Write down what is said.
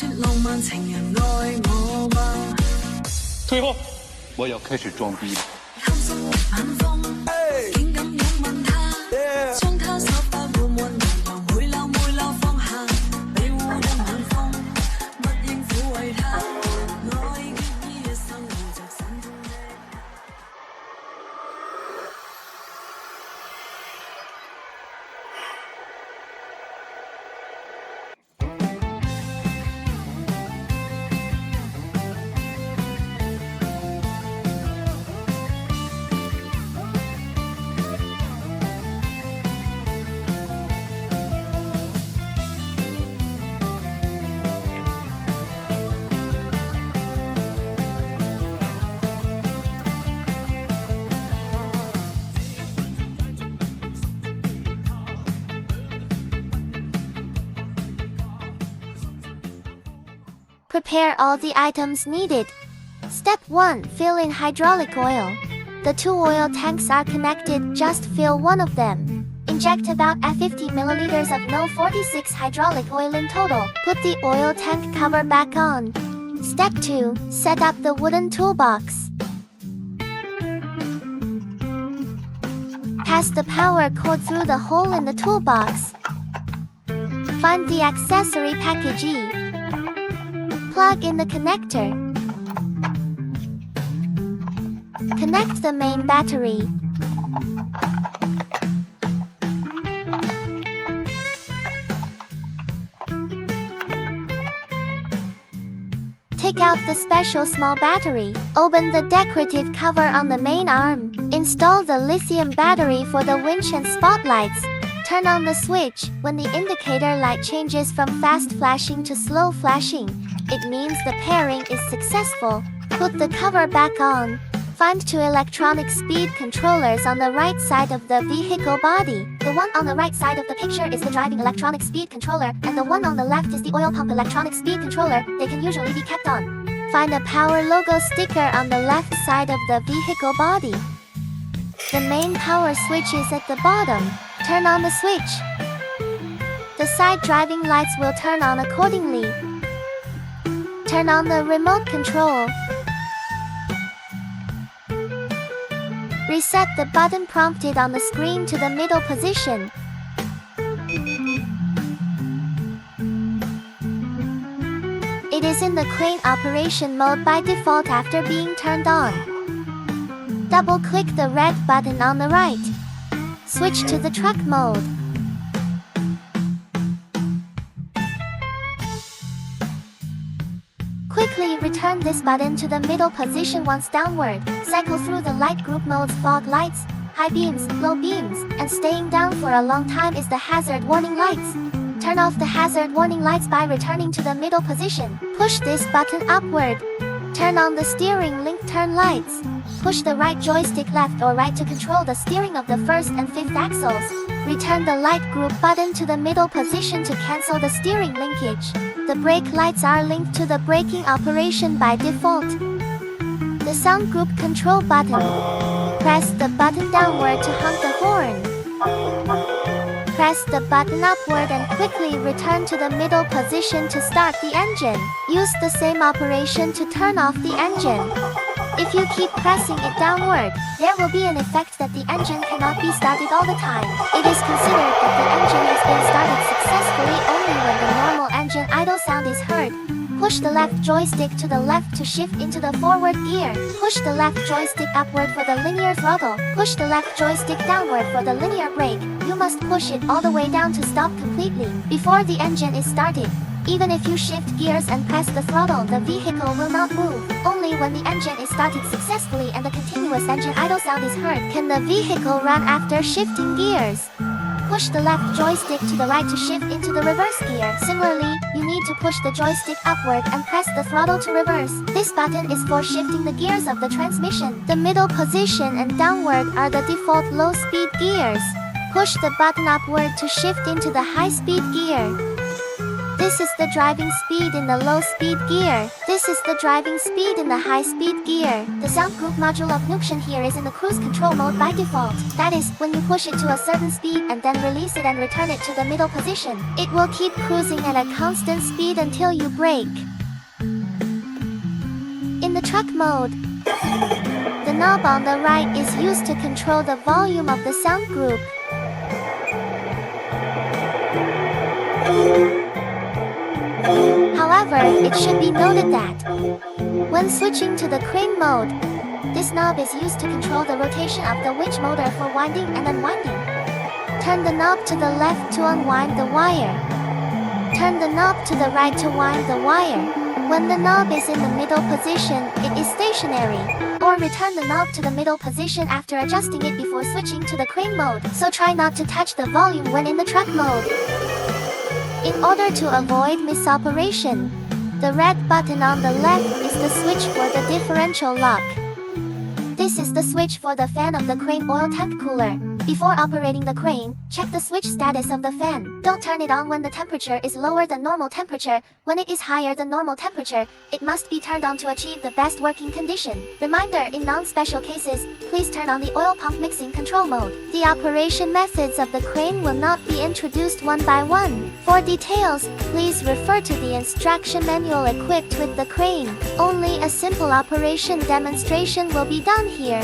说浪漫情人爱我吗？退后，我要开始装逼了。贪心的晚风，竟敢拥吻他，将他手法緩緩柔柔，每縷放下，庇護的晚風，不應撫慰他。我已決意一生護着心中的。Prepare all the items needed. Step 1. Fill in hydraulic oil. The two oil tanks are connected, just fill one of them. Inject about 50 milliliters of No 46 hydraulic oil in total. Put the oil tank cover back on. Step 2. Set up the wooden toolbox. Pass the power cord through the hole in the toolbox. Find the accessory package. Plug in the connector. Connect the main battery. Take out the special small battery. Open the decorative cover on the main arm. Install the lithium battery for the winch and spotlights. Turn on the switch. When the indicator light changes from fast flashing to slow flashing, it means the pairing is successful. Put the cover back on. Find two electronic speed controllers on the right side of the vehicle body. The one on the right side of the picture is the driving electronic speed controller, and the one on the left is the oil pump electronic speed controller. They can usually be kept on. Find a power logo sticker on the left side of the vehicle body. The main power switch is at the bottom. Turn on the switch. The side driving lights will turn on accordingly. Turn on the remote control. Reset the button prompted on the screen to the middle position. It is in the crane operation mode by default after being turned on. Double-click the red button on the right. Switch to the truck mode. Quickly return this button to the middle position once downward. Cycle through the light group modes: fog lights, high beams, low beams, and staying down for a long time is the hazard warning lights. Turn off the hazard warning lights by returning to the middle position. Push this button upward. Turn on the steering link turn lights. Push the right joystick left or right to control the steering of the first and fifth axles. Return the light group button to the middle position to cancel the steering linkage. The brake lights are linked to the braking operation by default. The sound group control button. Press the button downward to honk the horn. Press the button upward and quickly return to the middle position to start the engine. Use the same operation to turn off the engine. If you keep pressing it downward, there will be an effect that the engine cannot be started all the time. It is considered that the engine has been started successfully only when the normal engine idle sound is heard. Push the left joystick to the left to shift into the forward gear. Push the left joystick upward for the linear throttle. Push the left joystick downward for the linear brake. You must push it all the way down to stop completely before the engine is started. Even if you shift gears and press the throttle, the vehicle will not move. Only when the engine is started successfully and the continuous engine idle sound is heard can the vehicle run after shifting gears. Push the left joystick to the right to shift into the reverse gear. Similarly, you need to push the joystick upward and press the throttle to reverse. This button is for shifting the gears of the transmission. The middle position and downward are the default low-speed gears. Push the button upward to shift into the high-speed gear. This is the driving speed in the low-speed gear. This is the driving speed in the high-speed gear. The sound group module of Nuction here is in the cruise control mode by default. That is, when you push it to a certain speed and then release it and return it to the middle position, it will keep cruising at a constant speed until you brake. In the truck mode, the knob on the right is used to control the volume of the sound group. However, it should be noted that when switching to the crane mode, this knob is used to control the rotation of the winch motor for winding and unwinding. Turn the knob to the left to unwind the wire. Turn the knob to the right to wind the wire. When the knob is in the middle position, it is stationary. Or return the knob to the middle position after adjusting it before switching to the crane mode, so try not to touch the volume when in the truck mode. In order to avoid misoperation, the red button on the left is the switch for the differential lock. This is the switch for the fan of the crane oil tank cooler. Before operating the crane, check the switch status of the fan. Don't turn it on when the temperature is lower than normal temperature. When it is higher than normal temperature, it must be turned on to achieve the best working condition. Reminder, in non-special cases, please turn on the oil pump mixing control mode. The operation methods of the crane will not be introduced one by one. For details, please refer to the instruction manual equipped with the crane. Only a simple operation demonstration will be done here.